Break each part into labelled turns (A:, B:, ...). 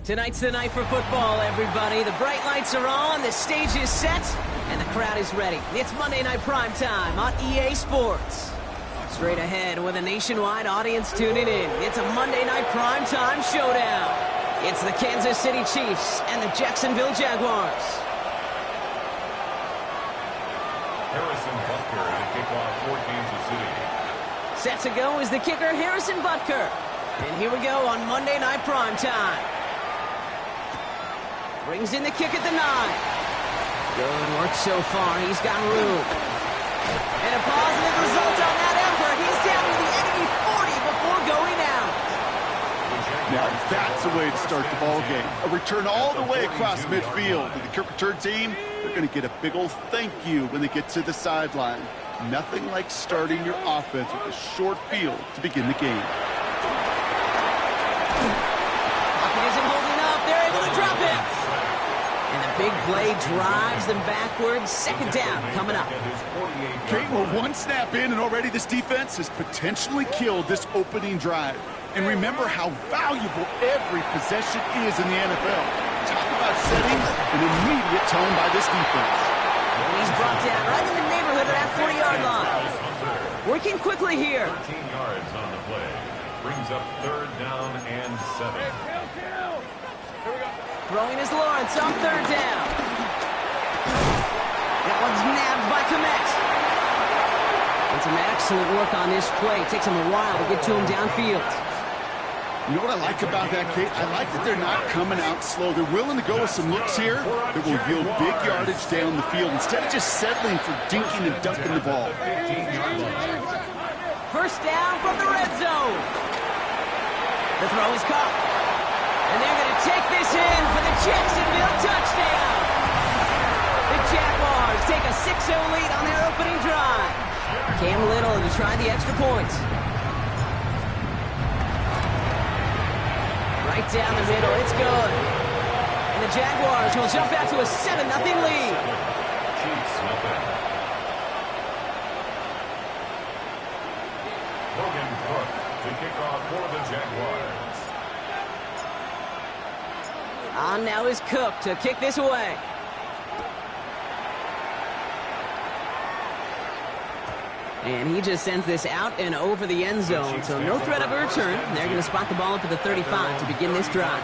A: Tonight's the night for football, everybody. The bright lights are on, the stage is set, and the crowd is ready. It's Monday Night Primetime on EA Sports. Straight ahead with a nationwide audience tuning in. It's a Monday Night Primetime showdown. It's the Kansas City Chiefs and the Jacksonville Jaguars.
B: Harrison Butker to kick off for Kansas City.
A: Set to go is the kicker, Harrison Butker. And here we go on Monday Night Primetime. Brings in the kick at the 9. Good work so far. He's got room. And a positive result on that effort. He's down to the enemy 40 before going out.
C: Now that's the way to start the ball game. A return all the way across midfield. And the kick return team, they're going to get a big old thank you when they get to the sideline. Nothing like starting your offense with a short field to begin the game.
A: Pocket isn't holding up. They're able to drop it. And the big play drives them backwards. Second down coming up.
C: Kate, we're one snap in, and already this defense has potentially killed this opening drive. And remember how valuable every possession is in the NFL. Talk about setting an immediate tone by this defense.
A: And he's brought down right in the neighborhood of that 40-yard line. Working quickly here.
B: 13 yards on the play. Brings up third down and 7.
A: Throwing is Lawrence on third down. That one's nabbed by Komet. And some excellent work on this play. It takes him a while to get to him downfield.
C: You know what I like about that, Kate? I like that they're not coming out slow. They're willing to go with some looks here that will yield big yardage down the field instead of just settling for dinking and dunking the ball.
A: First down from the red zone. The throw is caught. And they're going to take this in for the Jacksonville touchdown. The Jaguars take a 6-0 lead on their opening drive. Cam Little to try the extra point. Right down the middle, it's good. And the Jaguars will jump out to a 7-0 lead.
B: Chiefs nothing. Logan Cook to kick off for the Jaguars.
A: On now is Cook to kick this away. And he just sends this out and over the end zone, so no threat of a return. They're going to spot the ball up at the 35 to begin this drive.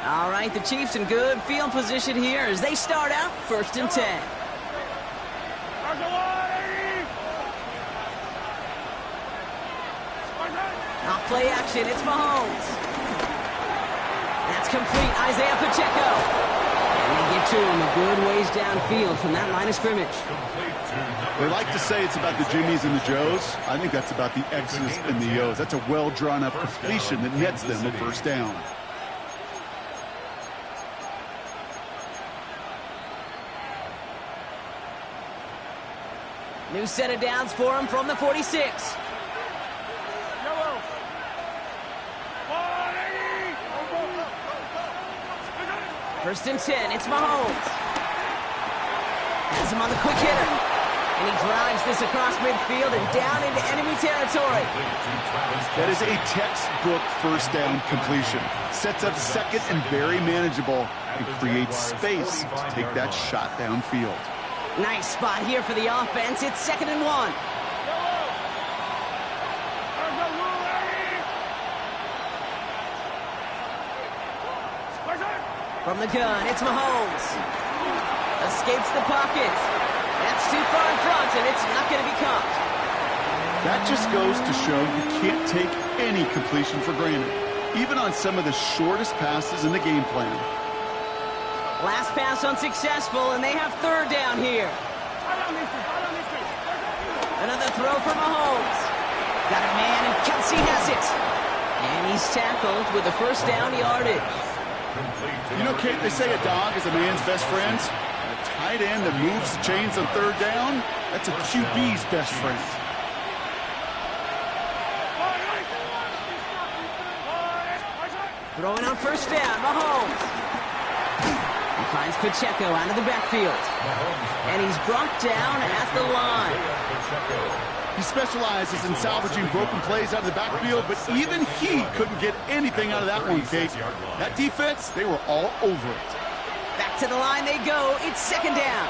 A: All right, the Chiefs in good field position here as they start out 1st and 10. Off play action, it's Mahomes. That's complete, Isaiah Pacheco. And they get to him a good ways downfield from that line of scrimmage.
C: They like to say it's about the Jimmies and the Joes. I think that's about the X's and the O's. That's a well-drawn-up completion that nets them a first down.
A: New set of downs for him from the 46. First and 10, it's Mahomes. Has him on the quick hitter. And he drives this across midfield and down into enemy territory.
C: That is a textbook first down completion. Sets up second and very manageable and creates space to take that shot downfield.
A: Nice spot here for the offense. It's 2nd and 1. From the gun, it's Mahomes. Escapes the pocket. That's too far in front, and it's not going to be caught.
C: That just goes to show you can't take any completion for granted, even on some of the shortest passes in the game plan.
A: Last pass unsuccessful, and they have 3rd down here. Another throw for Mahomes. Got a man, and Kelsey has it. And he's tackled with a first down yardage.
C: You know, Kate, they say a dog is a man's best friend. A tight end that moves the chains on 3rd down, that's a QB's best friend.
A: Throwing on first down, Mahomes. He finds Pacheco out of the backfield. And he's brought down at the line.
C: He specializes in salvaging broken plays out of the backfield, but even he couldn't get anything out of that one, Kate. That defense, they were all over it.
A: Back to the line they go. It's second down.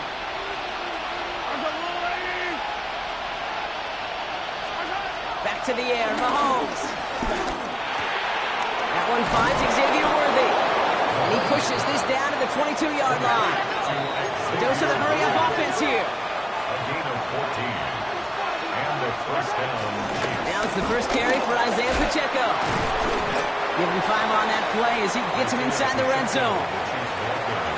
A: Back to the air, Mahomes. That one finds Xavier Worthy. And he pushes this down to the 22-yard line. He goes to the hurry-up offense here.
B: A gain of 14. And the first down.
A: Now it's the first carry for Isaiah Pacheco. Give him 5 on that play as he gets him inside the red zone.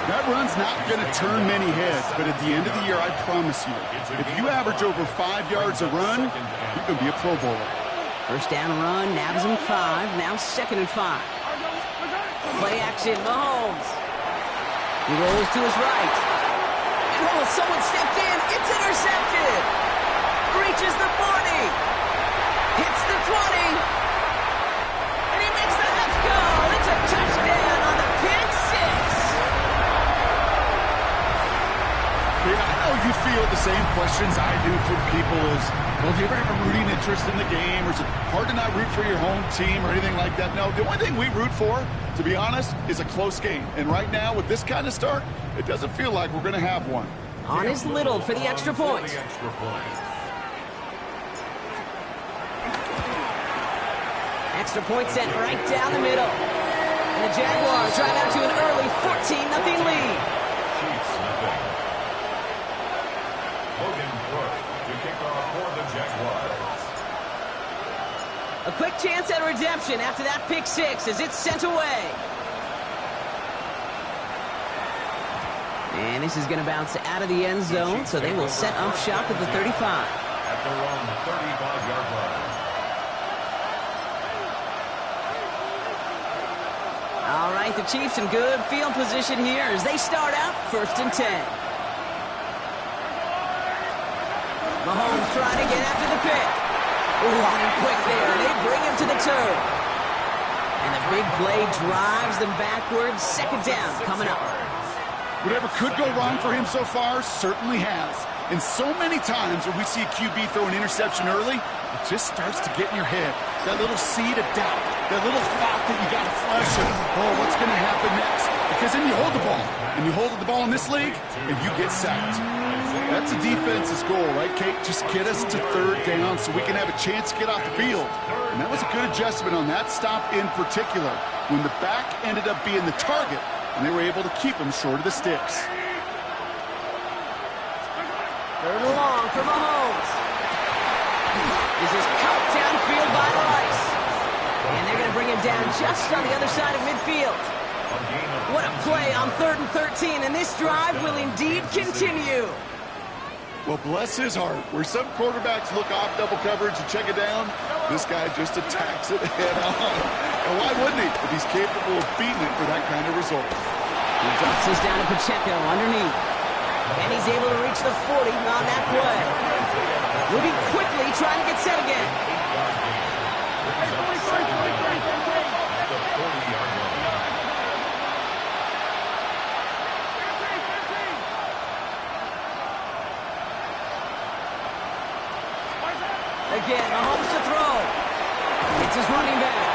C: That run's not going to turn many heads, but at the end of the year, I promise you, if you average over 5 yards a run, you can be a Pro Bowler.
A: First down run, nabs him 5, now 2nd and 5. Play action, Mahomes. He rolls to his right. And someone stepped in, it's intercepted. Reaches the 40. Hits the 20. And he makes the left goal. It's a touchdown on the pick 6.
C: Yeah, I know you feel the same questions I do from people as, well, do you ever have a rooting interest in the game? Or is it hard to not root for your home team or anything like that? No, the only thing we root for, to be honest, is a close game. And right now, with this kind of start, it doesn't feel like we're going to have one.
A: On his Little for the extra point. Extra point sent right down the middle. And the Jaguars drive out to an early 14-0 lead. A quick chance at redemption after that pick 6 as it's sent away. And this is going to bounce out of the end zone, so they will set up shop at the 35.
B: At their own 35-yard line.
A: All right, the Chiefs in good field position here as they start out 1st and 10. Mahomes trying to get after the pick. Ooh, on him quick there. They bring him to the turf. And the big play drives them backwards. 2nd down coming up.
C: Whatever could go wrong for him so far certainly has. And so many times when we see a QB throw an interception early, it just starts to get in your head. That little seed of doubt, that little thought that you got to flush of, oh, what's going to happen next? Because then you hold the ball, and you hold the ball in this league, and you get sacked. That's a defense's goal, right, Kate? Just get us to 3rd down so we can have a chance to get off the field. And that was a good adjustment on that stop in particular, when the back ended up being the target, and they were able to keep him short of the sticks.
A: 3rd and long for Mahomes. This is cut downfield by Rice. And they're going to bring him down just on the other side of midfield. What a play on 3rd and 13, and this drive will indeed continue.
C: Well, bless his heart. Where some quarterbacks look off double coverage and check it down, this guy just attacks it head on. And why wouldn't he if he's capable of beating it for that kind of result?
A: He drops this down to Pacheco underneath. And he's able to reach the 40 on that play. Moving quickly, trying to get set again. Again, Mahomes to throw. It's his running back.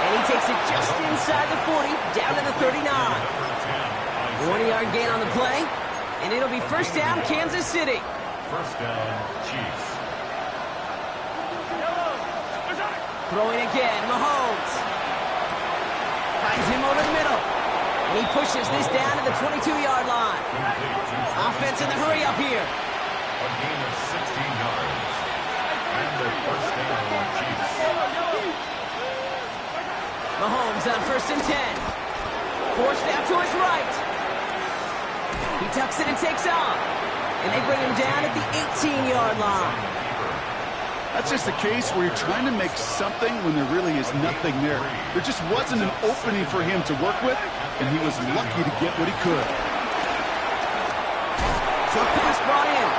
A: And he takes it just inside the 40, down to the 39. 1-yard gain on the play. And it'll be 1st down, Kansas City.
B: 1st down, Chiefs.
A: Throwing again, Mahomes. Finds him over the middle. And he pushes this down to the 22-yard line. Offense in the hurry up here.
B: A gain of 16 yards. And the 1st down, Chiefs.
A: Mahomes on 1st and 10. Forced out to his right. He tucks it and takes off. And they bring him down at the 18-yard line.
C: That's just a case where you're trying to make something when there really is nothing there. There just wasn't an opening for him to work with, and he was lucky to get what he could.
A: Short pass brought in.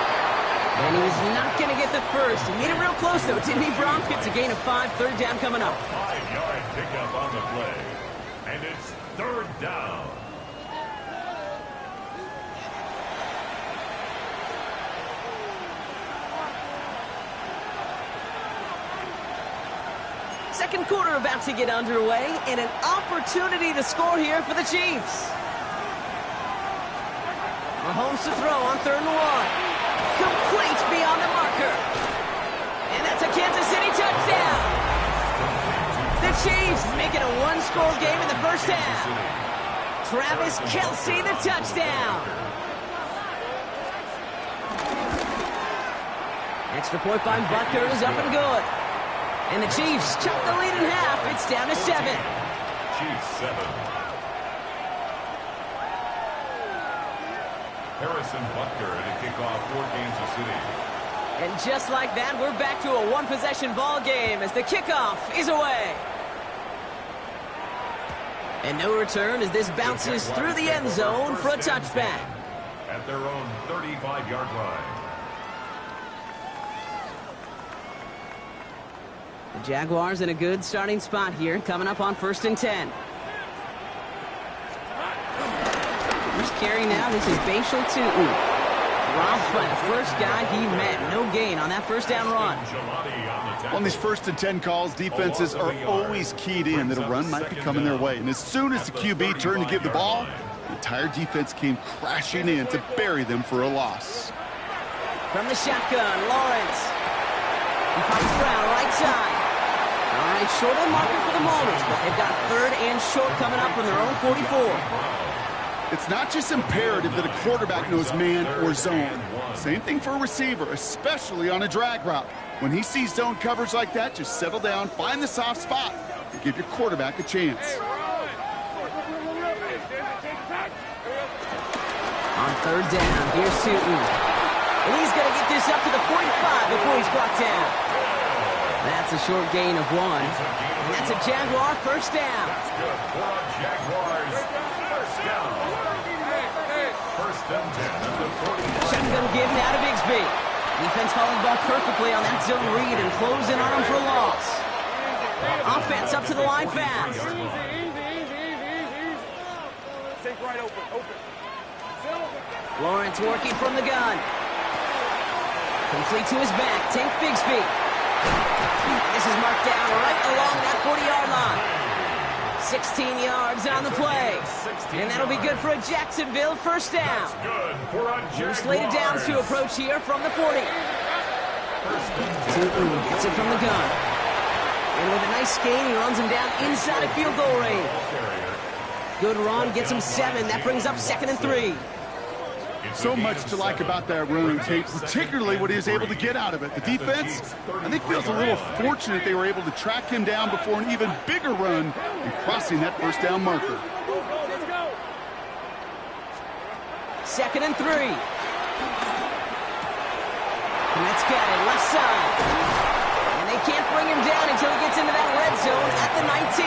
A: And he's not going to get the first. He made it real close, though. Timmy Bronk gets a gain of 5, 3rd down coming up.
B: 5-yard pickup on the play. And it's 3rd down.
A: second quarter about to get underway, and an opportunity to score here for the Chiefs. Mahomes to throw on 3rd and 1. Complete beyond the marker. And that's a Kansas City touchdown. The Chiefs making a one-score game in the first half. Travis Kelce, the touchdown. Extra point by Butker is up and good. And the Chiefs chop the lead in half. It's down to 7.
B: Chiefs 7. Harrison Butker to kick off for Kansas City.
A: And just like that, we're back to a one-possession ball game as the kickoff is away. And no return as this bounces through the end zone for a touchback.
B: At their own 35-yard line.
A: The Jaguars in a good starting spot here, coming up on 1st and 10. First carry now, this is Bashal Tootin. Dropped by the first guy he met. No gain on that first down run.
C: On these 1st and 10 calls, defenses are always keyed in that a run might be coming their way. And as soon as the QB turned to give the ball, the entire defense came crashing in to bury them for a loss.
A: From the shotgun, Lawrence. He finds Brown, right side. All right, short of the marker for the moment, but they've got 3rd and short coming up from their own 44.
C: It's not just imperative that a quarterback knows man or zone. Same thing for a receiver, especially on a drag route. When he sees zone coverage like that, just settle down, find the soft spot, and give your quarterback a chance.
A: On 3rd down, here's Tootin. And he's going to get this up to the 45 before he's brought down. That's a short gain of 1. And that's a Jaguar first down.
B: That's good for a Jaguars first down. 1st and 10 at the 40.
A: Shotgun give now to Bigsby. Defense following the ball perfectly on that zone read and closing on him for a loss. Offense up to the line fast. Lawrence working from the gun. Complete to his back. Tank Bigsby. This is marked down right along that 40-yard line. 16 yards on the play. And that'll be good for a Jacksonville first down. Two slated downs to approach here from the 40. Tootin gets it from the gun. And with a nice gain, he runs him down inside of field goal range. Good run, gets him 7. That brings up 2nd and 3.
C: So much to like about that run, Kate, particularly what he was able to get out of it. The defense, I think, feels a little fortunate they were able to track him down before an even bigger run and crossing that first down marker.
A: 2nd and 3. Komet's got it, left side. And they can't bring him down until he gets into that red zone at the 19.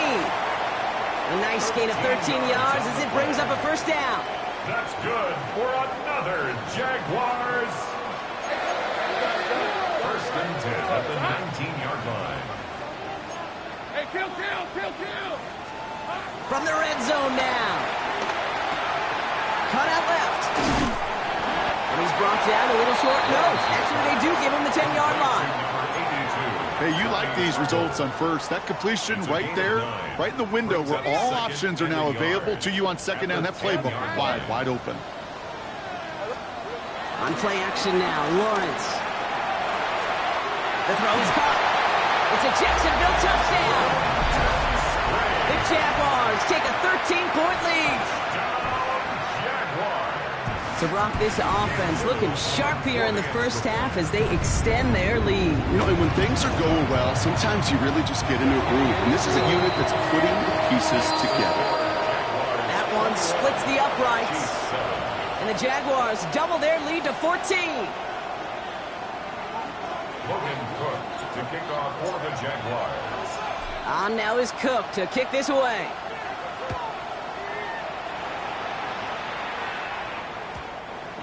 A: A nice gain of 13 yards as it brings up a first down.
B: That's good for another Jaguars. 1st and 10 at the 19-yard line.
D: Hey, kill!
A: From the red zone now. Cut out left. And he's brought down a little short. No, actually they do give him the 10-yard line.
C: Hey, you like these results on first. That completion right there, right in the window where all options are now available to you on 2nd down. That playbook wide open.
A: On play action now, Lawrence. The throw is caught. It's a Jacksonville touchdown. The Jaguars take a 13-point lead. So, Brock, this offense looking sharp here in the first half as they extend their lead.
C: You know, and when things are going well, sometimes you really just get into a groove. And this is a unit that's putting the pieces together.
A: That one splits the uprights. And the Jaguars double their lead to 14.
B: Logan Cook to kick off for the Jaguars.
A: On now is Cook to kick this away.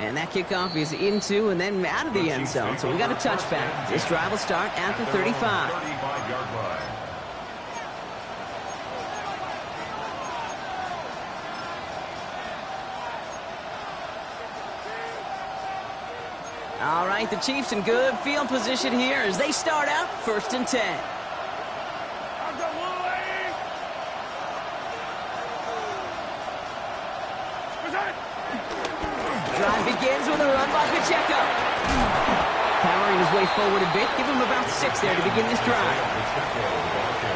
A: And that kickoff is into and then out of the end zone. So we got a touchback. This drive will start at the 35.
B: 35-yard line.
A: All right, the Chiefs in good field position here as they start out 1st and 10. Drive begins with a run by Pacheco. Powering his way forward a bit. Give him about 6 there to begin this drive.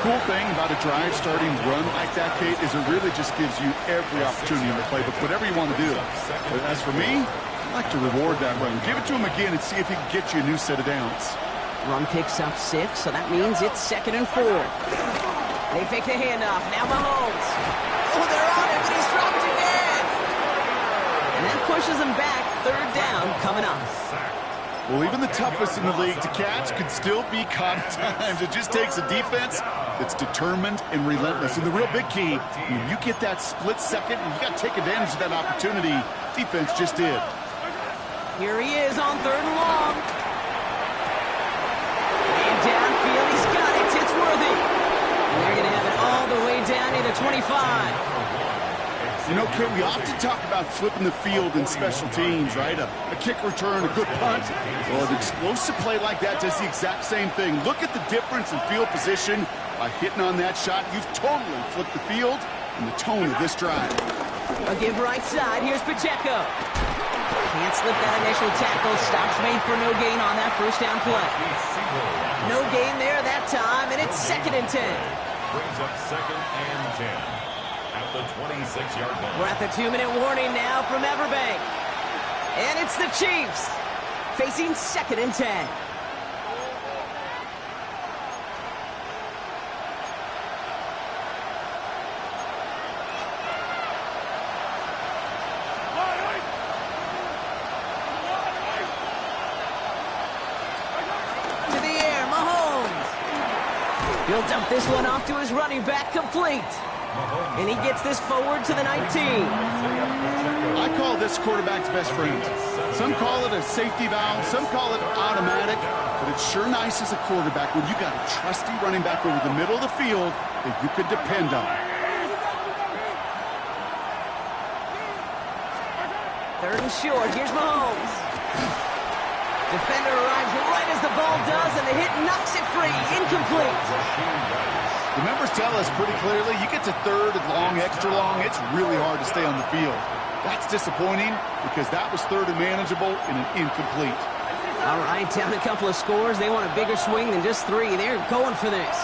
C: Cool thing about a drive starting run like that, Kate, is it really just gives you every opportunity in the playbook, whatever you want to do. But as for me, I like to reward that run. Give it to him again and see if he can get you a new set of downs.
A: Run picks up 6, so that means it's 2nd and 4. They fake the handoff. Now Mahomes. Oh, they're on him, but he's dropped again. And that pushes him back. 3rd down coming up.
C: Well, even the toughest in the league to catch could still be caught at times. It just takes a defense that's determined and relentless. And the real big key, when you get that split second, and you got to take advantage of that opportunity, defense just did.
A: Here he is on 3rd and long. And downfield, he's got it. It's worthy. And they're going to have it all the way down to the 25.
C: You know, Kate, we often talk about flipping the field in special teams, right? A kick return, a good punt. Well, an explosive play like that does the exact same thing. Look at the difference in field position. By hitting on that shot, you've totally flipped the field and the tone of this drive.
A: A give right side. Here's Pacheco. Can't slip that initial tackle. Stops made for no gain on that 1st down play. No gain there that time, and it's 2nd and 10.
B: Brings up 2nd and 10. At the 26-yard line.
A: We're at the 2-minute warning now from Everbank. And it's the Chiefs facing 2nd and 10. To the air, Mahomes. He'll dump this one off to his running back, complete. And he gets this forward to the 19.
C: I call this quarterback's best friend. Some call it a safety valve, some call it automatic, but it's sure nice as a quarterback when you got a trusty running back over the middle of the field that you could depend on.
A: 3rd and short. Here's Mahomes. Defender arrives right as the ball does, and the hit knocks it free. Incomplete.
C: The numbers tell us pretty clearly, you get to 3rd and long, extra long, it's really hard to stay on the field. That's disappointing because that was 3rd and manageable and an incomplete.
A: All right, down a couple of scores. They want a bigger swing than just 3. They're going for this.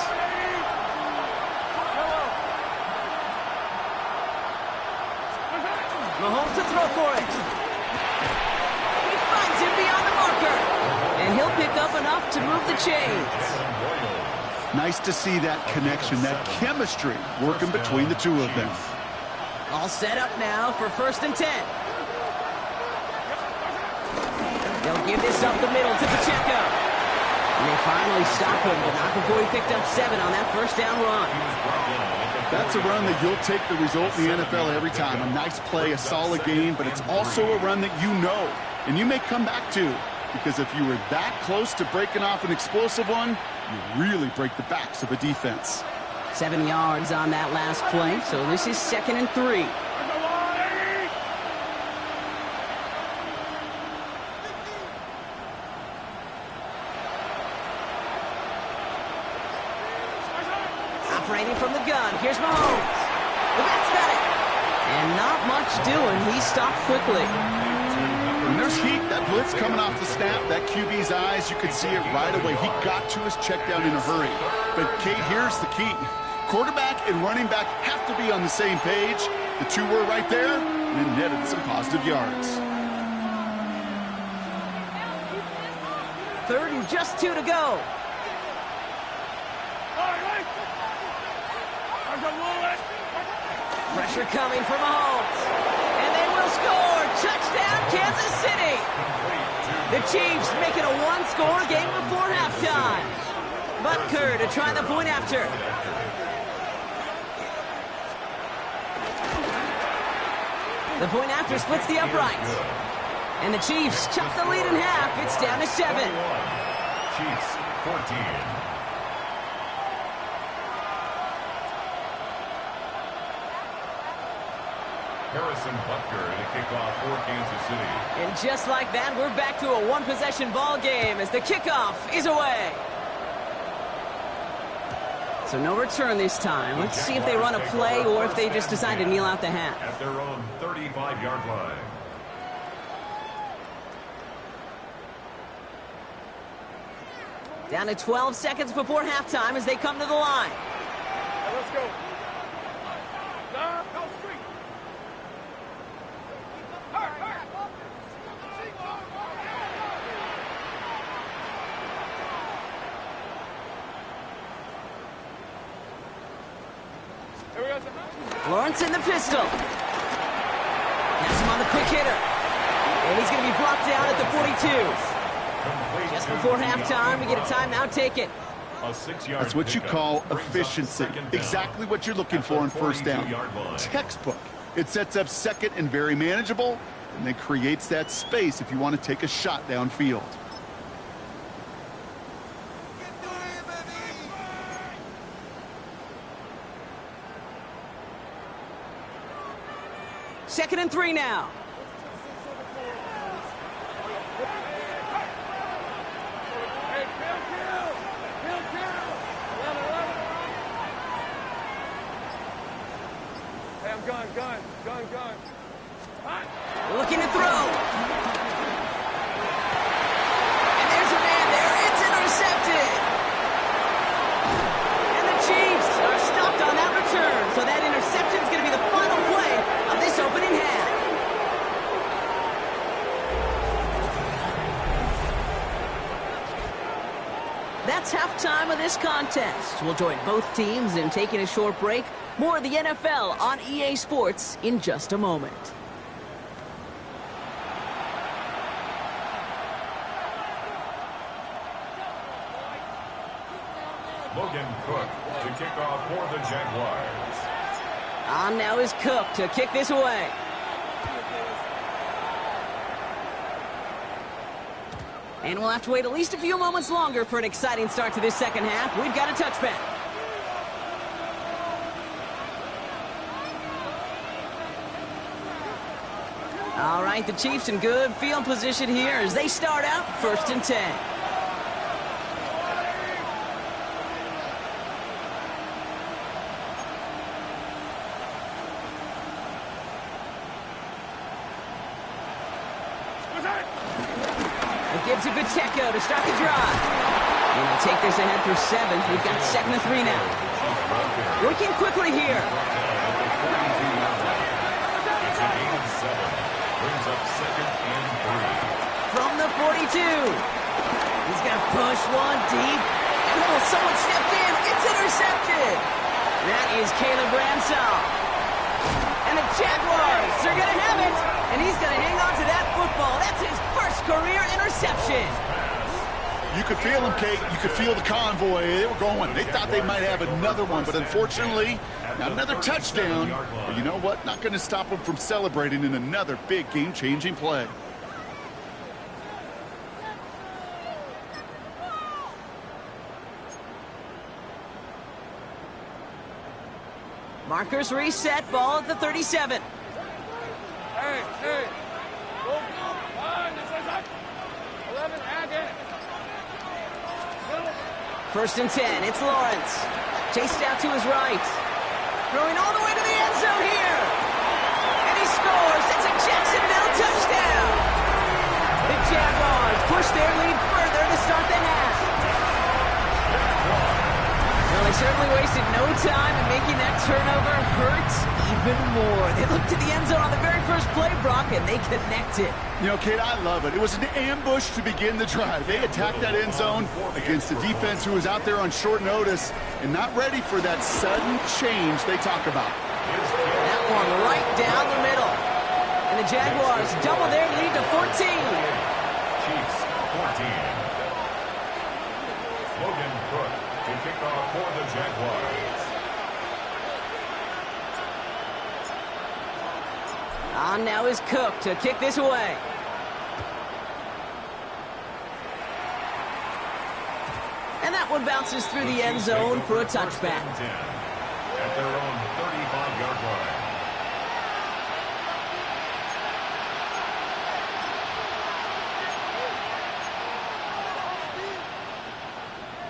A: Mahomes to throw for it. He finds him beyond the marker. And he'll pick up enough to move the chains.
C: Nice to see that connection, that chemistry working between the two of them.
A: All set up now for 1st and 10. They'll give this up the middle to Pacheco. And they finally stop him, but not before he picked up 7 on that 1st down run.
C: That's a run that you'll take the result in the NFL every time. A nice play, a solid game, but it's also a run that you know, and you may come back to. Because if you were that close to breaking off an explosive one, you really break the backs of a defense.
A: 7 yards on that last play, so this is 2nd and 3. Operating from the gun, here's Mahomes. The back's got it. And not much doing. He stopped quickly.
C: When there's heat, that blitz coming off the snap, that QB's eyes, you could see it right away. He got to his check down in a hurry. But, Kate, here's the key. Quarterback and running back have to be on the same page. The two were right there, and it netted some positive yards.
A: 3rd and just 2 to go. Pressure coming from Mahomes. And they will score. Touchdown, Kansas City. The Chiefs making a one-score game before halftime. Butker to try the point after. The point after splits the uprights. And the Chiefs chop the lead in half. It's down to 7.
B: Chiefs 14. Harrison Butker to kick off for Kansas City.
A: And just like that, we're back to a one-possession ball game as the kickoff is away. So no return this time. Let's see if they run a play or if they just decide to kneel out the half.
B: At their own 35-yard line.
A: Down to 12 seconds before halftime as they come to the line.
D: Hey, let's go. Go street. Here we go.
A: Lawrence in the pistol. Has him on the quick hitter. And he's going to be brought down at the 42. Just before halftime, we get a timeout taken.
C: That's what you call efficiency. Exactly what you're looking for on first down. Textbook. It sets up second and very manageable, and then creates that space if you want to take a shot downfield.
A: Second and 3 now.
D: Hey, kill. 11. Hey, I'm gone. Hot.
A: Looking to throw. And there's a man there. It's intercepted. And the Chiefs are stopped on that return. So that interception is going to be the final play of this opening half. That's halftime of this contest. We'll join both teams in taking a short break. More of the NFL on EA Sports in just a moment.
B: Logan Cook to kick off for the Jaguars.
A: On now is Cook to kick this away. And we'll have to wait at least a few moments longer for an exciting start to this second half. We've got a touchback. All right, the Chiefs in good field position here as they start out 1st and 10. It gives a good Pacheco to start the drive. And they'll take this ahead for 7. We've got 2nd and 3 now. Working quickly here.
B: Brings up 2nd and 3.
A: From the 42. He's going to push one deep. And someone stepped in. It's intercepted. That is Caleb Ransall. And the Jaguars are going to have it. And he's going to hang on to that football. That's his first career interception.
C: You could feel them, Kate. You could feel the convoy. They were going. They thought they might have another one, but unfortunately, not another touchdown. But you know what? Not going to stop them from celebrating in another big game-changing play.
A: Markers reset. Ball at the 37.
D: Hey. Go. 11, add it.
A: 1st and 10. It's Lawrence. Chased out to his right. Throwing all the way to the end zone here. And he scores. It's a Jacksonville touchdown. The Jaguars push their lead further to start the half. Well, they certainly wasted no time in making that turnover hurt even more. They looked to the end zone on the very first play, Brock, and they connected.
C: You know, Kate, I love it. It was an ambush to begin the drive. They attacked that end zone against a defense who was out there on short notice and not ready for that sudden change they talk about.
A: That one right down the middle. And the Jaguars double their lead to 14.
B: Chiefs 14. Logan Cook to kick off for the Jaguars.
A: On now is Cook to kick this away. And that one bounces through the end zone for a touchback.
B: At their own 35-yard line.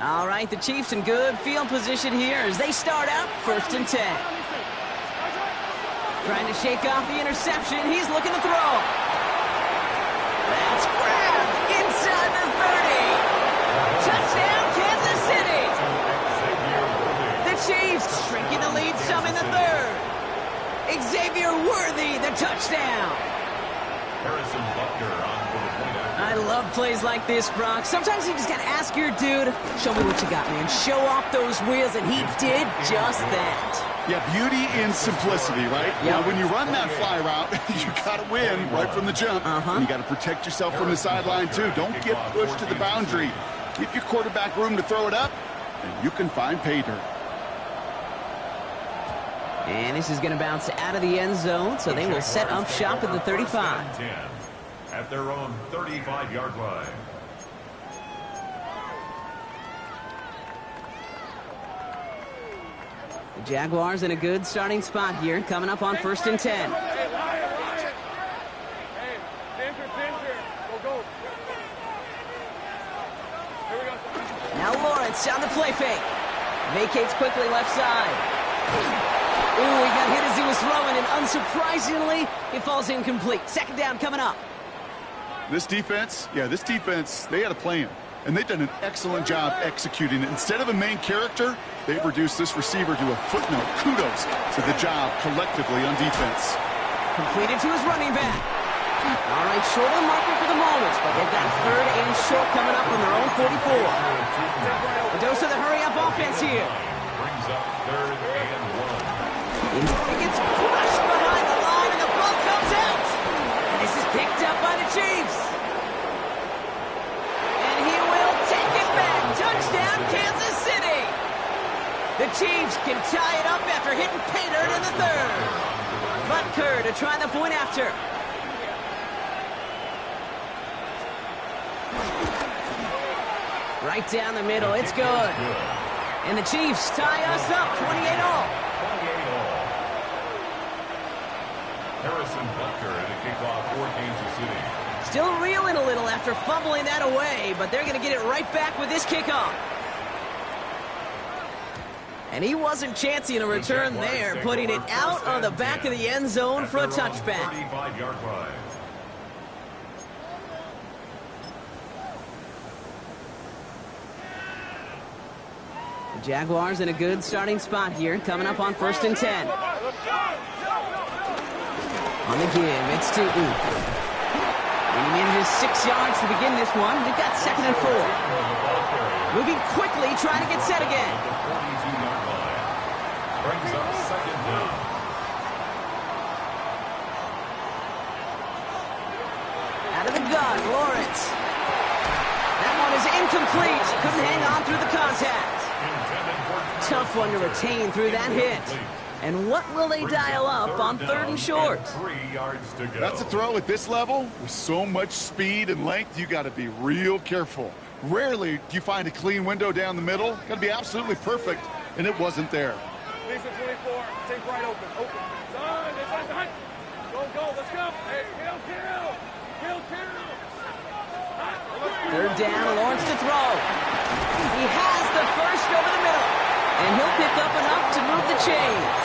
A: All right, the Chiefs in good field position here as they start out 1st and 10. Trying to shake off the interception. He's looking to throw. That's grabbed inside the 30. Touchdown, shrinking the lead some in the third. Xavier Worthy, the touchdown.
B: Harrison Butker on for the point after.
A: I love plays like this, Brock. Sometimes you just got to ask your dude, show me what you got, man. Show off those wheels, and he did just that.
C: Yeah, beauty in simplicity, right?
A: Yep.
C: Now, when you run that fly route, you got to win right from the jump. And you got to protect yourself from the sideline, too. Don't get pushed to the boundary. Give your quarterback room to throw it up, and you can find pay dirt.
A: And this is going to bounce out of the end zone, so they will set up shop at the 35.
B: 10 at their own 35-yard line.
A: The Jaguars in a good starting spot here, coming up on 1st and 10.
D: Hey, Lion. Hey, center. Go. Here we go.
A: Now Lawrence on the play fake. Vacates quickly left side. Ooh, he got hit as he was throwing, and unsurprisingly, it falls incomplete. 2nd down coming up.
C: This defense, they had a plan. And they've done an excellent job executing it. Instead of a main character, they've reduced this receiver to a footnote. Kudos to the job collectively on defense.
A: Completed to his running back. All right, short of the marker for the moment, but they've got 3rd and short coming up on their own 44. A dose of the hurry-up offense here.
B: Brings up 3rd and 1.
A: He gets crushed behind the line, and the ball comes out. And this is picked up by the Chiefs. And he will take it back. Touchdown, Kansas City. The Chiefs can tie it up after hitting pay dirt in the 3rd. Butker to try the point after. Right down the middle. It's good. And the Chiefs tie us up 28-all.
B: Harrison Butker and a kickoff for Kansas City.
A: Still reeling a little after fumbling that away, but they're going to get it right back with this kickoff. And he wasn't chancing a return there, putting it out on the back of the end zone for a touchback.
B: 35-yard line.
A: The Jaguars in a good starting spot here, coming up on 1st and 10. On the give, it's to Oop. And he manages 6 yards to begin this one. They've got 2nd and 4. Moving quickly, trying to get set again.
B: The 42-yard line. Brings up 2nd down.
A: Out of the gun, Lawrence. That one is incomplete. Couldn't hang on through the contact. Tough one to retain through that hit. And what will they dial up on 3rd and short?
B: 3 yards to go.
C: That's a throw at this level. With so much speed and length, you got to be real careful. Rarely do you find a clean window down the middle. Got to be absolutely perfect, and it wasn't there.
D: Lisa 24. Take right open. Done. It's done. Go. Let's go. Hey, kill.
A: 3rd down, Lawrence to throw. He has the first over the middle. And he'll pick up enough to move the chains.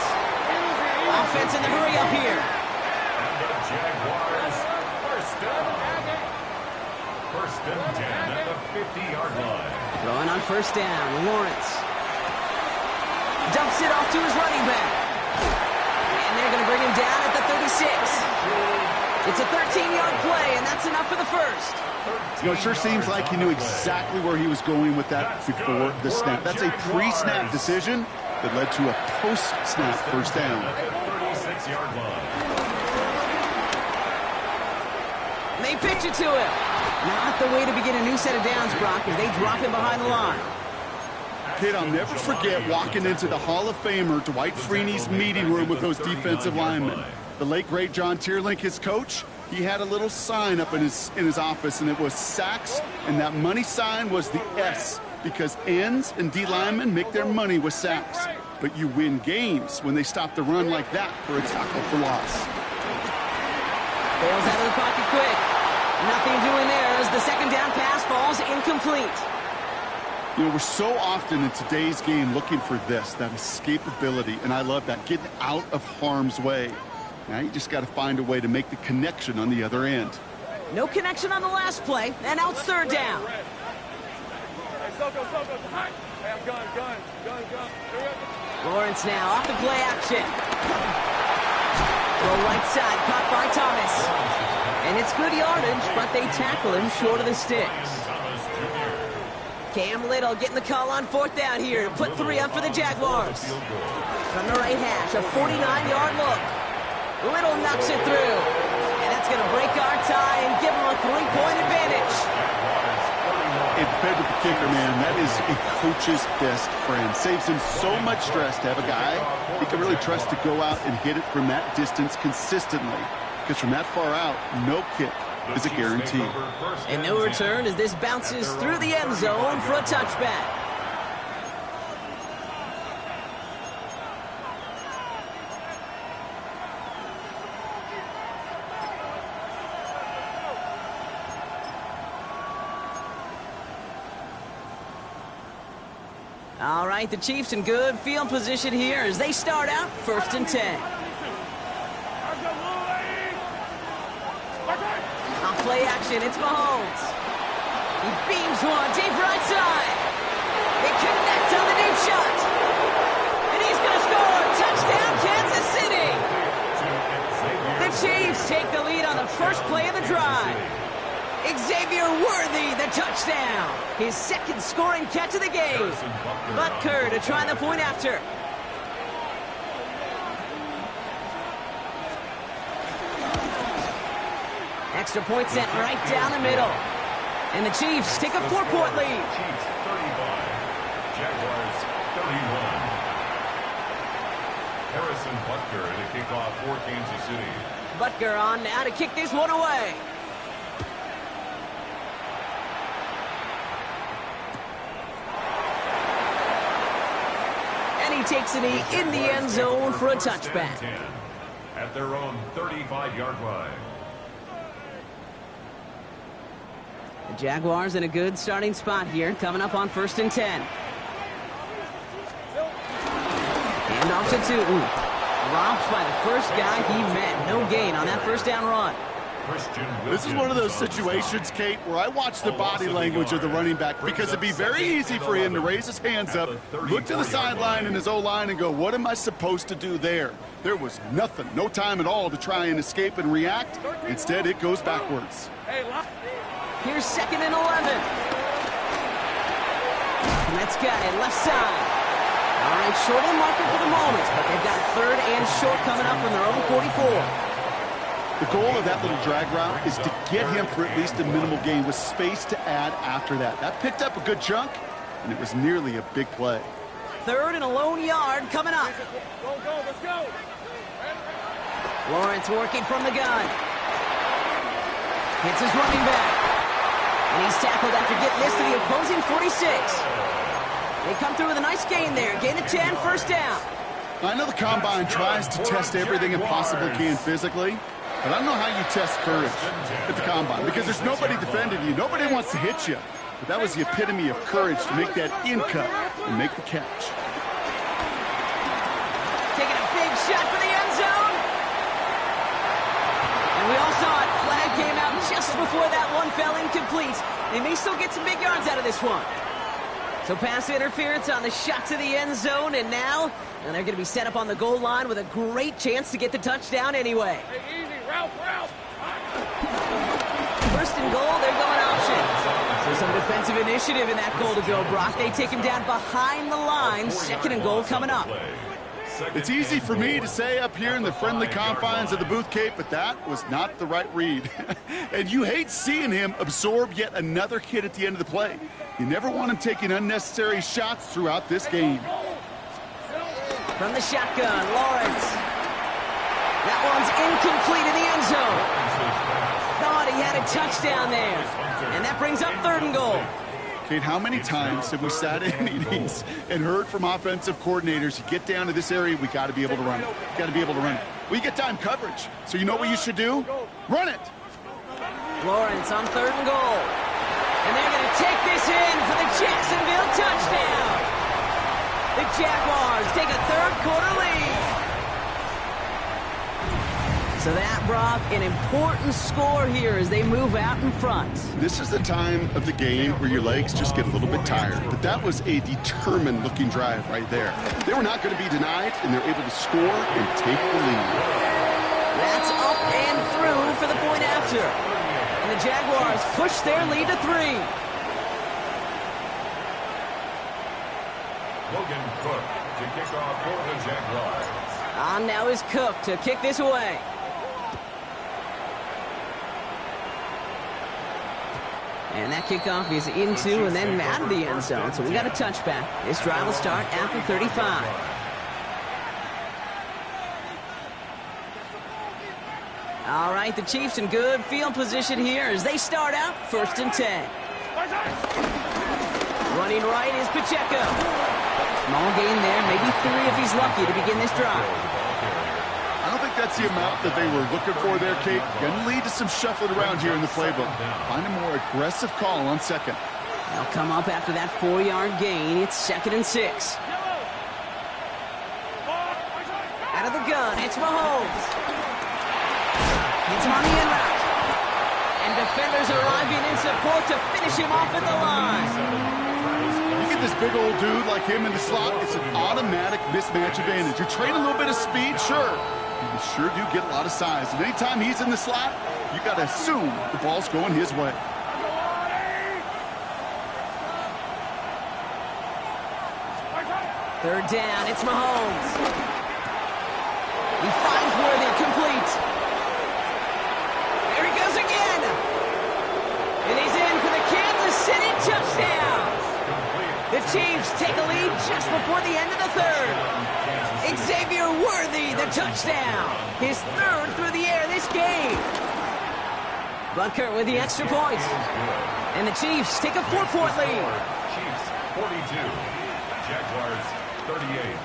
A: Offense in the hurry up here.
B: And the Jaguars, 1st down. 1st and 10 at the 50-yard line.
A: Throwing on 1st down, Lawrence. Dumps it off to his running back. And they're going to bring him down at the 36. It's a 13-yard play, and that's enough for the 1st.
C: You know, it sure seems like he knew exactly where he was going with that before the snap. That's a pre-snap decision that led to a post-snap 1st down.
B: At the 36-yard line.
A: And they pitch it to him. Not the way to begin a new set of downs, Brock, as they drop him behind the line.
C: Kid, I'll never forget walking into the Hall of Famer Dwight Freeney's meeting room with those defensive linemen. The late, great John Tierlink, his coach, he had a little sign up in his office, and it was sacks, and that money sign was the S, because ends and D linemen make their money with sacks. But you win games when they stop the run like that for a tackle for loss.
A: Bails out of the pocket quick. Nothing doing there as the 2nd down pass falls incomplete.
C: You know, we're so often in today's game looking for this, that escapability, and I love that, getting out of harm's way. Now you just got to find a way to make the connection on the other end.
A: No connection on the last play, and now it's 3rd down.
D: Hey, I'm gun.
A: Lawrence now off the play action. Throw right side, caught by Thomas. And it's good yardage, but they tackle him short of the sticks. Cam Little getting the call on fourth down here to put 3 up for the Jaguars. From the right hash, a 49-yard look. Little knocks it through. And that's going to break our tie and give them a 3-point advantage.
C: In favor of the kicker, man, that is a coach's best friend. Saves him so much stress to have a guy he can really trust to go out and hit it from that distance consistently. Because from that far out, no kick is a guarantee.
A: And no return as this bounces through the end zone for a touchback. All right, the Chiefs in good field position here as they start out 1st and 10. On play action, it's Mahomes. He beams one deep right side. They connect on the deep shot. And he's going to score. Touchdown, Kansas City. The Chiefs take the lead on the first play of the drive. Xavier Worthy, the touchdown. His second scoring catch of the game. Butker to try the point after. Extra point sent right down the middle. And the Chiefs take a 4-point lead.
B: Chiefs 35, Jaguars 31. Harrison Butker to kick off for Kansas City.
A: Butker on now to kick this one away. And he takes it in the end zone for a touchback.
B: At their own 35-yard line.
A: The Jaguars in a good starting spot here, coming up on 1st and 10. Hand off to Tootin. Drops by the first guy he met. No gain on that first down run.
C: This is one of those situations, Kate, where I watch the body language of the running back because it'd be very easy for him to raise his hands up, look to the sideline in his O-line and go, what am I supposed to do there? There was nothing, no time at all to try and escape and react. Instead, it goes backwards.
A: Here's 2nd and 11. And that's got it, left side. All right, short of the marker for the moment, but they've got 3rd and short coming up from their own 44.
C: The goal of that little drag route is to get him for at least a minimal gain with space to add after that. That picked up a good chunk, and it was nearly a big play.
A: 3rd and a lone yard coming up.
D: Go, let's go.
A: Lawrence working from the gun. Hits his running back. And he's tackled after getting this to the opposing 46. They come through with a nice gain there. Gain of 10, first down.
C: I know the Combine tries to test everything it possibly can physically, but I don't know how you test courage at the Combine because there's nobody defending you. Nobody wants to hit you. But that was the epitome of courage to make that in cut and make the catch.
A: Taking a big shot for the end zone. And we all saw it. Flag came out just before that one fell incomplete. They may still get some big yards out of this one. So pass interference on the shot to the end zone, and now they're going to be set up on the goal line with a great chance to get the touchdown anyway.
D: Hey, easy, route.
A: 1st and goal, they're going option. So some defensive initiative in that goal to go, Brock. They take him down behind the line. 2nd and goal coming up.
C: It's easy for me to say up here in the friendly confines of the booth, Kate, but that was not the right read. And you hate seeing him absorb yet another hit at the end of the play. You never want him taking unnecessary shots throughout this game.
A: From the shotgun, Lawrence. That one's incomplete in the end zone. Thought he had a touchdown there. And that brings up 3rd and goal.
C: Kate, how many times have we sat in meetings and heard from offensive coordinators, you get down to this area, we got to be able to run it. Got to be able to run it. We get time coverage. So you know what you should do? Run it.
A: Lawrence on 3rd and goal. And they're going to take this in for the Jacksonville touchdown. The Jaguars take a 3rd quarter lead. So that, Brock, an important score here as they move out in front.
C: This is the time of the game where your legs just get a little bit tired. But that was a determined-looking drive right there. They were not going to be denied, and they're able to score and take the lead.
A: That's up and through for the point after. And the Jaguars push their lead to 3.
B: Logan Cook to kick off for the Jaguars.
A: On now is Cook to kick this away. And that kickoff is into and then out of the end zone. So we got a touchback. This drive will start at the 35. All right, the Chiefs in good field position here as they start out 1st and 10. Running right is Pacheco. Small gain there, maybe 3 if he's lucky to begin this drive.
C: I don't think that's the amount that they were looking for there, Kate. Going to lead to some shuffling around here in the playbook. Find a more aggressive call on 2nd.
A: They'll come up after that 4-yard gain. It's 2nd and 6. Out of the gun, it's Mahomes. It's on the end route. And defenders arriving in support to finish him off at the line.
C: You get this big old dude like him in the slot, it's an automatic mismatch advantage. You train a little bit of speed, sure. You sure do get a lot of size. And anytime he's in the slot, you got to assume the ball's going his way.
A: Third down, it's Mahomes. He finds Worthy, complete. There he goes again. And he's in for the Kansas City touchdown. The Chiefs take a lead just before the end of the 3rd. Xavier Worthy, the touchdown. His 3rd through the air this game. Butker with the extra point. And the Chiefs take a 4-point lead.
B: Chiefs 42, Jaguars 38.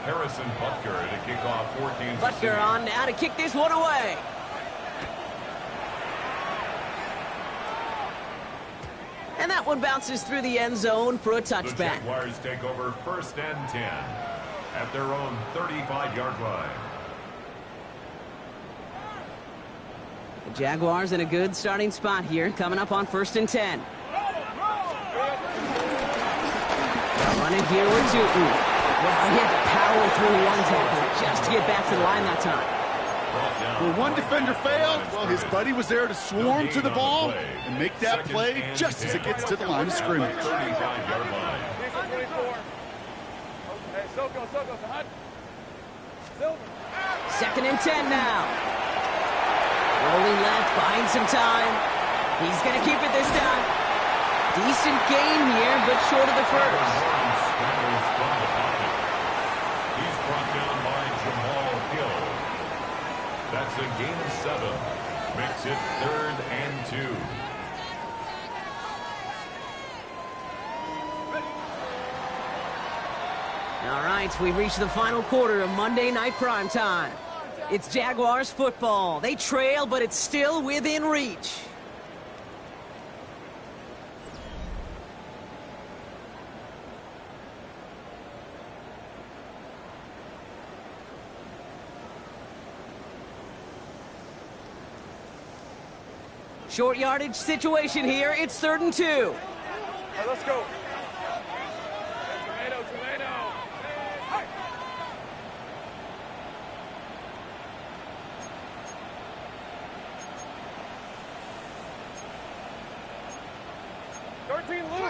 B: Harrison Butker to kick off 14.
A: Butker on now to kick this one away. And that one bounces through the end zone for a touchback.
B: The Jaguars take over 1st and 10 at their own 35-yard line.
A: The Jaguars in a good starting spot here, coming up on 1st and 10. Running here with Tootin. Well, he had to power through one tackle just to get back to the line that time.
C: When one defender failed, well, his buddy was there to swarm to the ball and make that play just as it gets to the line of scrimmage.
B: 35-yard line.
A: Second and 10 now. Rolling left, buying some time. He's going to keep it this time. Decent gain here, but short of the first.
B: He's brought down by Jamal Hill. That's a gain of 7. Makes it 3rd and 2.
A: All right, we've reached the final quarter of Monday Night Primetime. It's Jaguars football. They trail, but it's still within reach. Short yardage situation here. It's 3rd and 2.
D: All right, let's go. Tomato, tomato. Hey.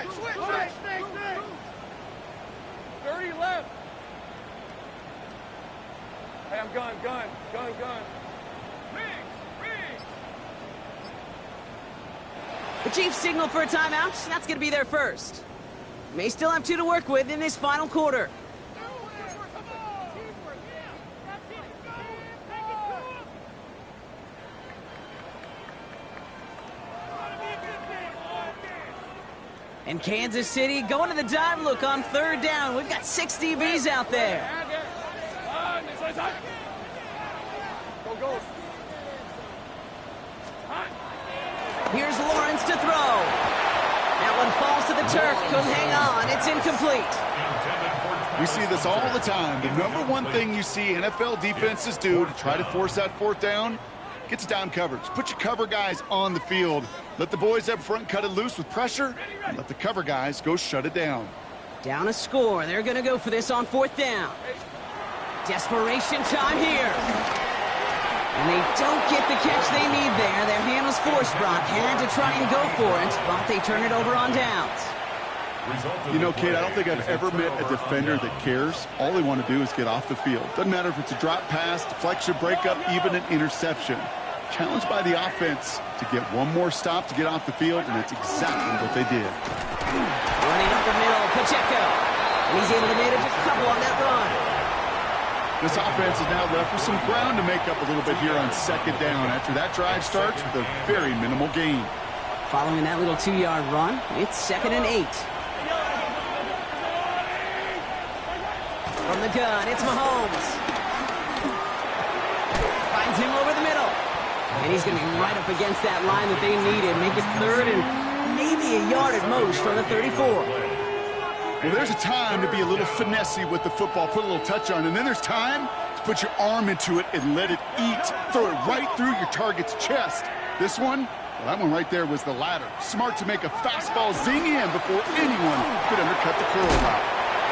D: Switch. 30 left. Hey, I'm gun.
A: The Chiefs signal for a timeout. That's going to be their first. May still have 2 to work with in this final quarter. And Kansas City going to the dive look on 3rd down. We've got 6 DBs out there.
D: Go.
A: Here's Lawrence to throw. That one falls to the turf. Couldn't hang on. It's incomplete.
B: Intended for
C: We see this all the time. The number one thing you see NFL defenses do to try to force that fourth down, gets down coverage. Put your cover guys on the field. Let the boys up front cut it loose with pressure, and let the cover guys go shut it down.
A: Down a score. They're going to go for this on fourth down. Desperation time here. And they don't get the catch they need there. Their hand was forced, Brock. Had to try and go for it, but they turn it over on downs.
C: You know, Kate, I don't think I've ever met a defender that cares. All they want to do is get off the field. Doesn't matter if it's a drop pass, deflection, breakup, even an interception. Challenged by the offense to get one more stop to get off the field, and that's exactly what they did.
A: Running up the middle, Pacheco. And he's able to manage a couple on that run.
C: This offense is now left with some ground to make up a little bit here on second down after that drive starts with a very minimal gain.
A: Following that little 2-yard run, it's 2nd and 8. From the gun, it's Mahomes. Finds him over the middle. And he's going to be right up against that line that they needed. Make it 3rd and maybe a yard at most from the 34.
C: Well, there's a time to be a little finessey with the football, put a little touch on, and then there's time to put your arm into it and let it eat. Throw it right through your target's chest. This one, well, that one right there was the latter. Smart to make a fastball zing in before anyone could undercut the curl route.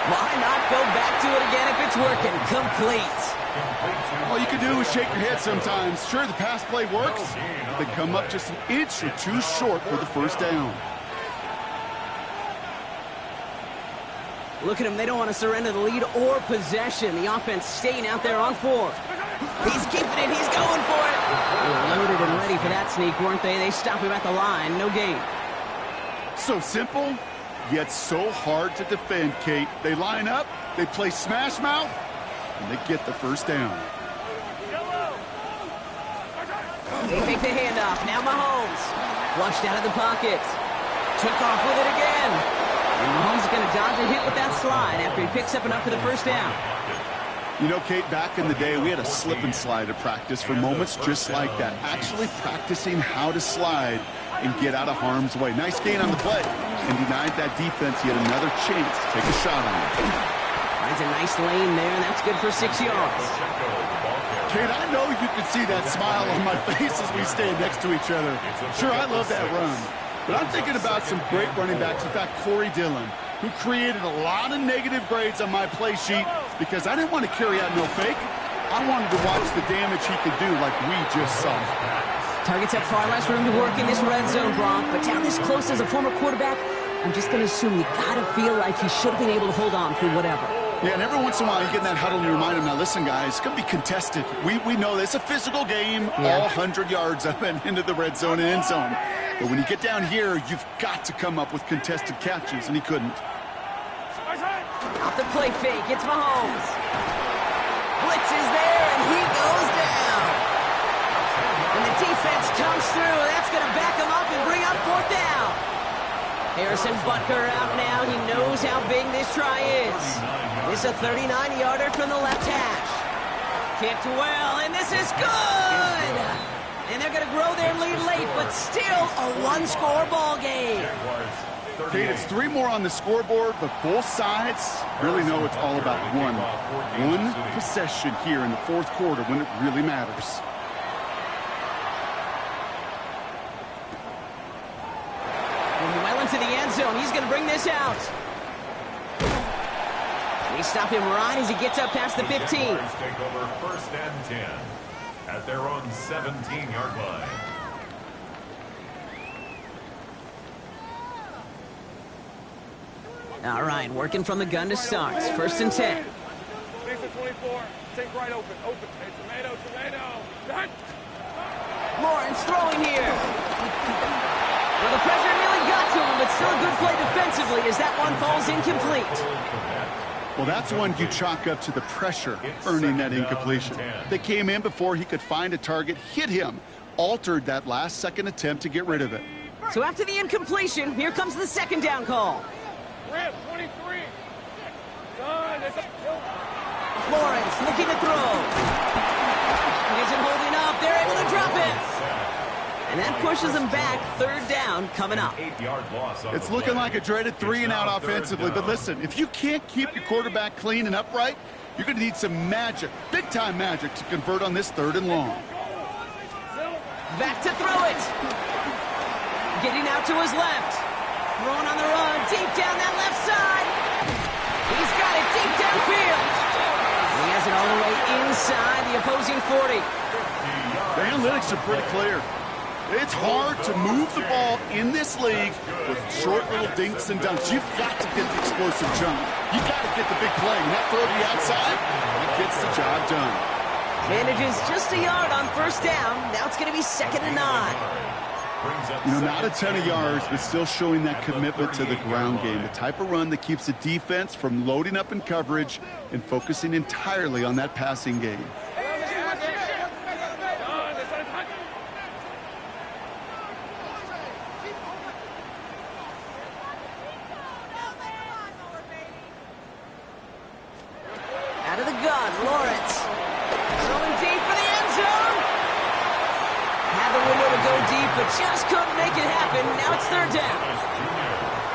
A: Why not go back to it again if it's working? Complete.
C: All you can do is shake your head sometimes. Sure, the pass play works, but they come up just an inch or two short for the first down.
A: Look at him. They don't want to surrender the lead or possession. The offense staying out there on 4. He's keeping it. He's going for it. They were loaded and ready for that sneak, weren't they? They stop him at the line. No gain.
C: So simple, yet so hard to defend, Kate. They line up, they play smash mouth, and they get the first down.
A: They take the handoff. Now Mahomes. Flushed out of the pocket. Took off with it again. And Mahomes is going to dodge a hit with that slide after he picks up enough for the first down.
C: You know, Kate, back in the day, we had a slip and slide to practice for moments just like that. Actually practicing how to slide and get out of harm's way. Nice gain on the play. And denied that defense yet another chance to take a shot on it.
A: Finds a nice lane there, and that's good for 6 yards.
C: Kate, I know you can see that smile on my face as we stand next to each other. Sure, I love that run. But I'm thinking about some great running backs. In fact, Corey Dillon, who created a lot of negative grades on my play sheet because I didn't want to carry out no fake. I wanted to watch the damage he could do like we just saw.
A: Targets have far less room to work in this red zone, Brock. But down this close as a former quarterback, I'm just going to assume you got to feel like he should have been able to hold on through whatever.
C: Yeah, and every once in a while you get in that huddle and you remind him, now listen, guys, it's going to be contested. We know this. It's a physical game, all 100 yards up and into the red zone and end zone. But when you get down here, you've got to come up with contested catches, and he couldn't.
A: Off the play fake, it's Mahomes. Blitz is there, and he goes down. And the defense comes through. That's going to back him up and bring up 4th down. Harrison Butker out now. He knows how big this try is. This is a 39-yarder from the left hash. Kicked well, and this is good. And they're going to grow their lead late, but still a one-score ball game.
C: Kate, it's 3 more on the scoreboard, but both sides really know it's all about one possession here in the 4th quarter when it really matters.
A: Well into the end zone. He's going to bring this out. They stop him right as he gets up past the 15.
B: Take over 1st and 10 at their own 17-yard line.
A: All right, working from the gun to start. 1st and 10.
D: Base at 24. Take right open. Open. Hey, tomato.
A: Lawrence throwing here. Well, the pressure nearly got to him, but still a good play defensively as that one falls incomplete.
C: Well, that's one you chalk up to the pressure, earning that incompletion. They came in before he could find a target, hit him, altered that last-second attempt to get rid of it.
A: So after the incompletion, here comes the 2nd down call.
D: Rip, 23. Done.
A: Lawrence looking to throw. He isn't holding up. They're able to drop it. And that pushes them back. Third down coming up.
C: It's looking like a dreaded 3-and-out offensively. But listen, if you can't keep your quarterback clean and upright, you're going to need some magic, big-time magic, to convert on this 3rd and long.
A: Back to throw it. Getting out to his left. Throwing on the run. Deep down that left side. He's got it deep downfield. He has it all the way inside the opposing 40.
C: The analytics are pretty clear. It's hard to move the ball in this league with short little dinks and dunks. You've got to get the explosive jump. You've got to get the big play. And that throw to the outside, it gets the job done.
A: Manages just a yard on first down. Now it's going to be 2nd and 9.
C: You know, not a ton of yards, but still showing that commitment to the ground game. The type of run that keeps the defense from loading up in coverage and focusing entirely on that passing game.
A: Out of the gun, Lawrence. Throwing deep for the end zone. Had the window to go deep, but just couldn't make it happen. Now it's 3rd down.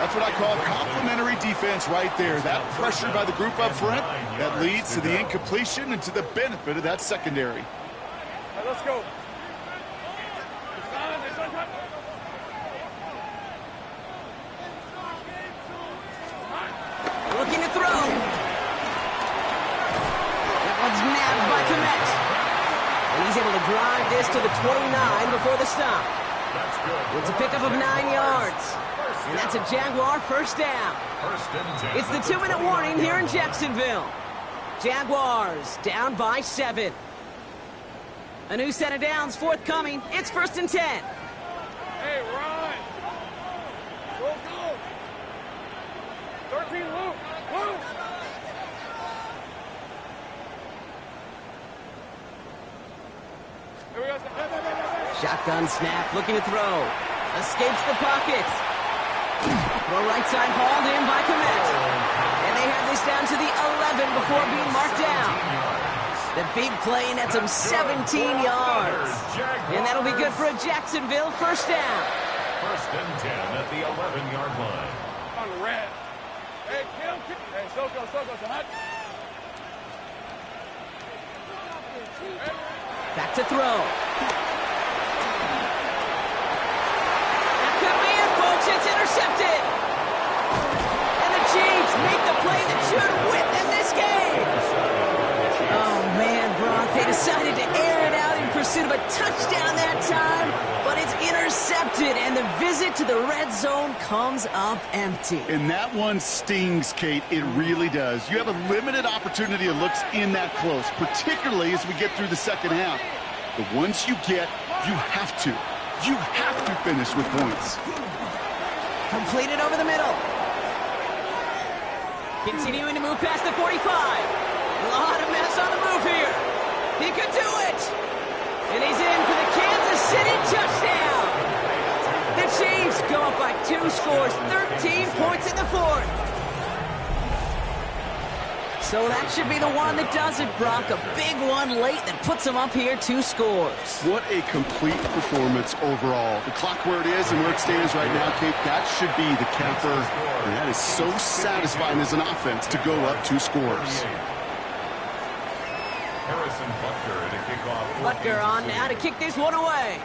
C: That's what I call complimentary defense right there. That pressure by the group up front, that leads to the incompletion and to the benefit of that secondary.
D: Right, let's go.
A: Looking to throw. That one's nabbed by Komet. And he's able to drive this to the 29 before the stop. It's a pickup of 9 yards. And that's a Jaguar first down. It's the 2-minute warning here in Jacksonville. Jaguars down by 7. A new set of downs forthcoming. It's 1st and 10.
D: Hey, Ron. Go, go. 13, Luke. Luke. Here we go.
A: Shotgun snap, looking to throw. Escapes the pocket. Throw right side hauled in by Komet. And they have this down to the 11 before being marked down. The big play nets him 17 yards. And that'll be good for a Jacksonville first down.
B: 1st and 10 at the 11-yard line.
D: On the red. Hey, kill. Hey, Soko, hot.
A: Back to throw. That could be it, folks. It's intercepted. And the Chiefs make the play that should win them this game. Oh, man, Brock. They decided to air it out in pursuit of a touchdown that time, but it's intercepted, and the visit to the red zone comes up empty.
C: And that one stings, Kate. It really does. You have a limited opportunity of looks in that close, particularly as we get through the second half. But once you get, you have to finish with points.
A: Completed over the middle. Continuing to move past the 45. A lot of mess on the move here. He could do it. And he's in for the Kansas City touchdown. The Chiefs go up by 2 scores, 13 points in the 4th. So that should be the one that does it, Brock. A big one late that puts them up here 2 scores.
C: What a complete performance overall. The clock where it is and where it stands right now, Kate, that should be the capper. And that is so satisfying as an offense to go up 2 scores.
B: Harrison Butker to kick off.
A: Butker on now to kick this one away.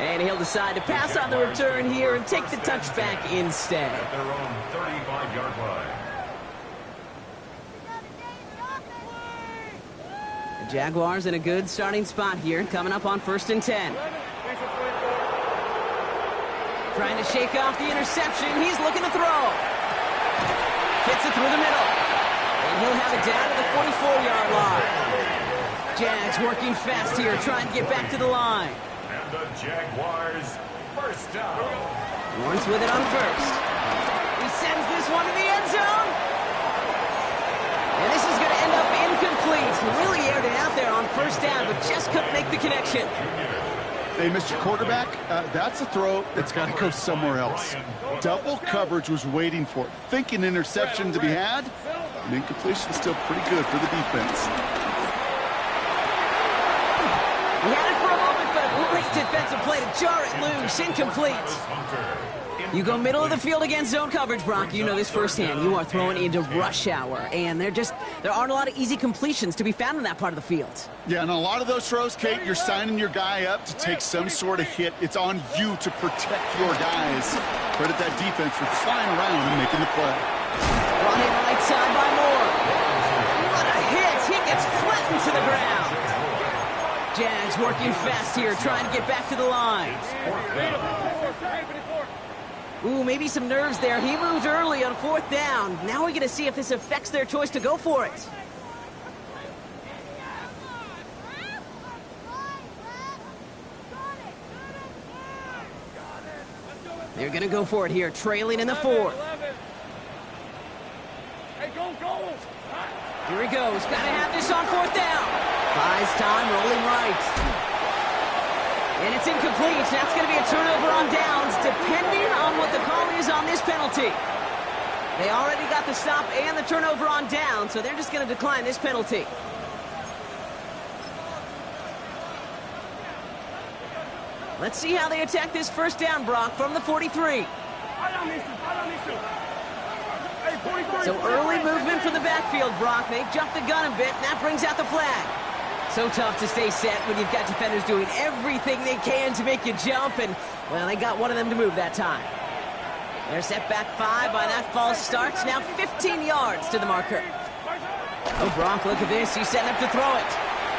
A: And he'll decide to pass on the return here and take the touchback instead.
B: At their own 35-yard line.
A: The Jaguars in a good starting spot here, coming up on 1st and 10. Trying to shake off the interception. He's looking to throw. Gets it through the middle. And he'll have it down to the 44-yard line. Jags working fast here, trying to get back to the line.
B: And the Jaguars first down.
A: Lawrence with it on first. He sends this one to the end zone. And this is going to end up incomplete. He really aired it out there on first down, but just couldn't make the connection.
C: Hey, Mr. Quarterback, that's a throw that's got to go somewhere else. Double coverage was waiting for it. Thinking interception to be had, An incompletion still pretty good for the defense.
A: He had it for a moment, but a great defensive play to jar it loose. Incomplete. You go middle of the field against zone coverage, Brock. You know this firsthand. You are throwing into rush hour, and there aren't a lot of easy completions to be found in that part of the field.
C: Yeah, and a lot of those throws, Kate, you're signing your guy up to take some sort of hit. It's on you to protect your guys. Credit that defense for flying around and making the play.
A: Run in right side by Moore. What a hit! He gets flattened to the ground. Jags working fast here, trying to get back to the line. Ooh, maybe some nerves there. He moved early on 4th down. Now we're going to see if this affects their choice to go for it. They're going to go for it here, trailing in the 4th. Here he goes. Got to have this on 4th down. Buys time, rolling right. And it's incomplete. That's going to be a turnover on downs, depending on what the call is on this penalty. They already got the stop and the turnover on down, so they're just going to decline this penalty. Let's see how they attack this 1st down, Brock, from the 43. So early movement from the backfield, Brock. They jumped the gun a bit, and that brings out the flag. So tough to stay set when you've got defenders doing everything they can to make you jump, and, well, they got one of them to move that time. They're set back 5 by that false start. Now 15 yards to the marker. Oh, Brock, look at this. He's setting up to throw it.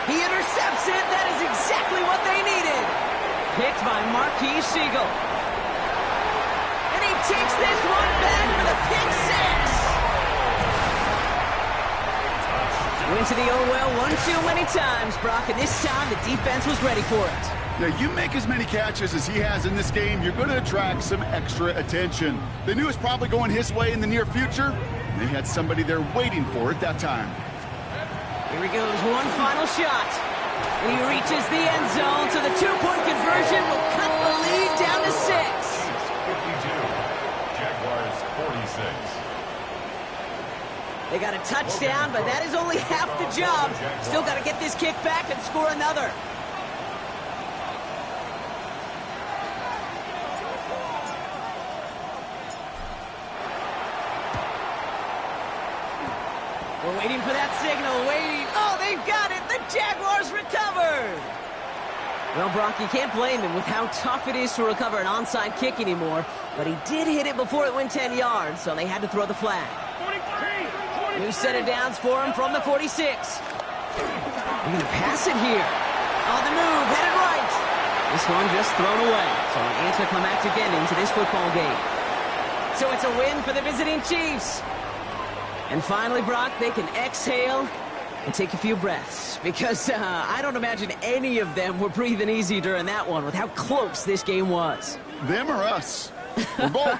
A: He intercepts it. That is exactly what they needed. Picked by Marquise Siegel. And he takes this one back for the pick 6. Went to the oh-well one too many times, Brock, and this time the defense was ready for it.
C: Now, you make as many catches as he has in this game, you're going to attract some extra attention. They knew it was probably going his way in the near future. They had somebody there waiting for it that time.
A: Here he goes, one final shot. And he reaches the end zone, so the 2-point conversion will cut the lead down to 6.
B: 52, Jaguars 46.
A: They got a touchdown, but that is only half the job. Still got to get this kick back and score another. We're waiting for that signal, waiting. Oh, they've got it. The Jaguars recovered. Well, Brock, you can't blame him with how tough it is to recover an onside kick anymore, but he did hit it before it went 10 yards, so they had to throw the flag. New set of downs for him from the 46. They're going to pass it here. On the move, headed right. This one just thrown away. So an anticlimactic ending to this football game. So it's a win for the visiting Chiefs. And finally, Brock, they can exhale and take a few breaths. Because I don't imagine any of them were breathing easy during that one with how close this game was.
C: Them or us? We're both.